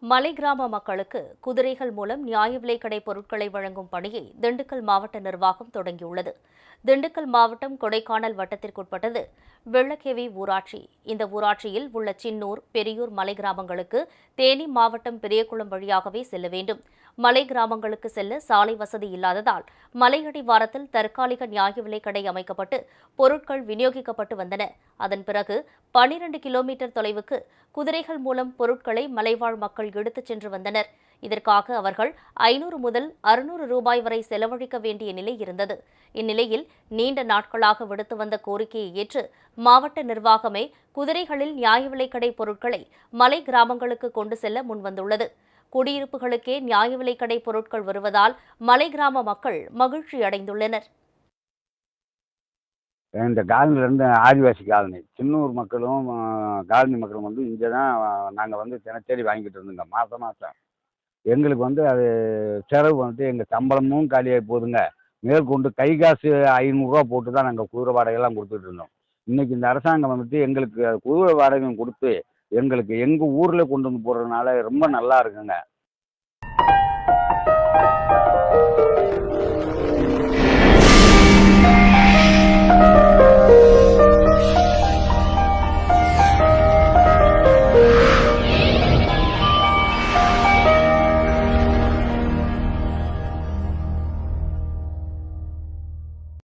மலை கிராம மக்களுக்கு குதிரைகள் மூலம் நியாய விலைக் கடை பொருட்களை வழங்கும் பணியை திண்டுக்கல் மாவட்ட நிர்வாகம் தொடங்கியுள்ளது. திண்டுக்கல் மாவட்டம் கொடைக்கானல் வட்டத்திற்குட்பட்டது வெள்ளக்கேவி ஊராட்சி. இந்த ஊராட்சியில் உள்ள சின்னூர், பெரியூர் மலை கிராமங்களுக்கு தேனி மாவட்டம் பெரியகுளம் வழியாகவே செல்ல வேண்டும். மலை கிராமங்களுக்கு செல்ல சாலை வசதி இல்லாததால் மலையடிவாரத்தில் தற்காலிக நியாய விலைக் கடை அமைக்கப்பட்டு பொருட்கள் விநியோகிக்கப்பட்டு வந்தன. அதன் பிறகு 12 கிலோமீட்டர் தொலைவுக்கு குதிரைகள் மூலம் பொருட்களை மலைவாழ் மக்கள் எடுத்துச் சென்று வந்தனர். இதற்காக அவர்கள் 500 முதல் 600 ரூபாய் வரை செலவழிக்க வேண்டிய நிலை இருந்தது. இந்நிலையில் நீண்ட நாட்களாக விடுத்து வந்த கோரிக்கையை ஏற்று மாவட்ட நிர்வாகமே குதிரைகளில் நியாய விலைக் கடை பொருட்களை மலை கிராமங்களுக்கு கொண்டு செல்ல முன்வந்துள்ளது. குடியிருப்புகளுக்கே நியாய விலைக் கடை பொருட்கள் வருவதால் மலை கிராம மக்கள் மகிழ்ச்சி அடைந்துள்ளனர். இந்த காலனிலேருந்து ஆதிவாசி காலனி சின்னூர் மக்களும் காலனி மக்களும் இங்கே தான் நாங்கள் தினசரி வாங்கிட்டு இருந்தோங்க. மாதம் மாதம் எங்களுக்கு அது செலவு எங்கள் சம்பளமும் காலியாகி போகுதுங்க. மேற்கொண்டு கை காசு 500 போட்டு தான் நாங்கள் குதிரை வாடகையெல்லாம் கொடுத்துட்டு இருந்தோம். இன்றைக்கி இந்த அரசாங்கம் எங்களுக்கு குதிரை வாடகையும் கொடுத்து எங்களுக்கு எங்கள் ஊரில் கொண்டு வந்து போடுறதுனால ரொம்ப நல்லா இருக்குங்க.